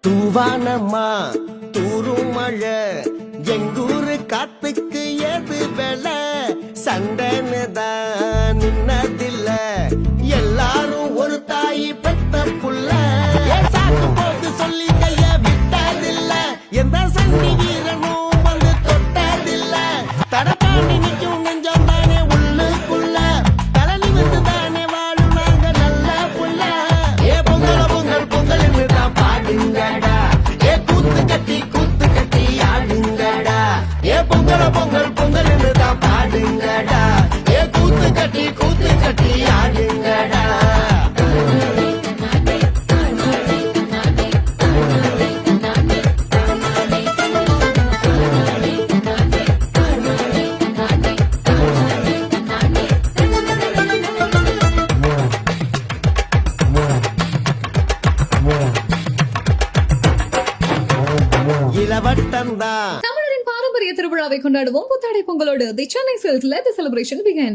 தூவானம்மா தூரும் மழை எங்கூரு காத்துக்கு ஏது வேலை சண்டைன்னு தான் நின்னதில்ல எல்லாரும் ஒரு தாய் பெத்த புள்ள சாக்கு போட்டு சொல்லி கைய விட்டதில்ல எந்த சன்னி வீரனும் வந்து தொட்டதில்ல தடத்தாண்டி நிற்கும் நெஞ்சம் தானே உள்ளுக்குள்ள தலனி வந்து தானே வாழும் நாங்க நல்ல புள்ள ஏ பொங்கல் பொங்கல் பொங்கல்னு தான் பாடுங்கடா ஏ கூத்து கட்டி ஆடுங்கடா ஏ பொங்கல் பொங்கல் பொங்கல்னு தான் பாடுங்கடா ஏ கூத்து கட்டி ஆடுங்கடா இளவட்டம்தான் தமிழரின் பாரம்பரிய திருவிழாவை கொண்டாடுவோம் புத்தாடை பொங்கலோடு the Chennai Silks let the celebration begin.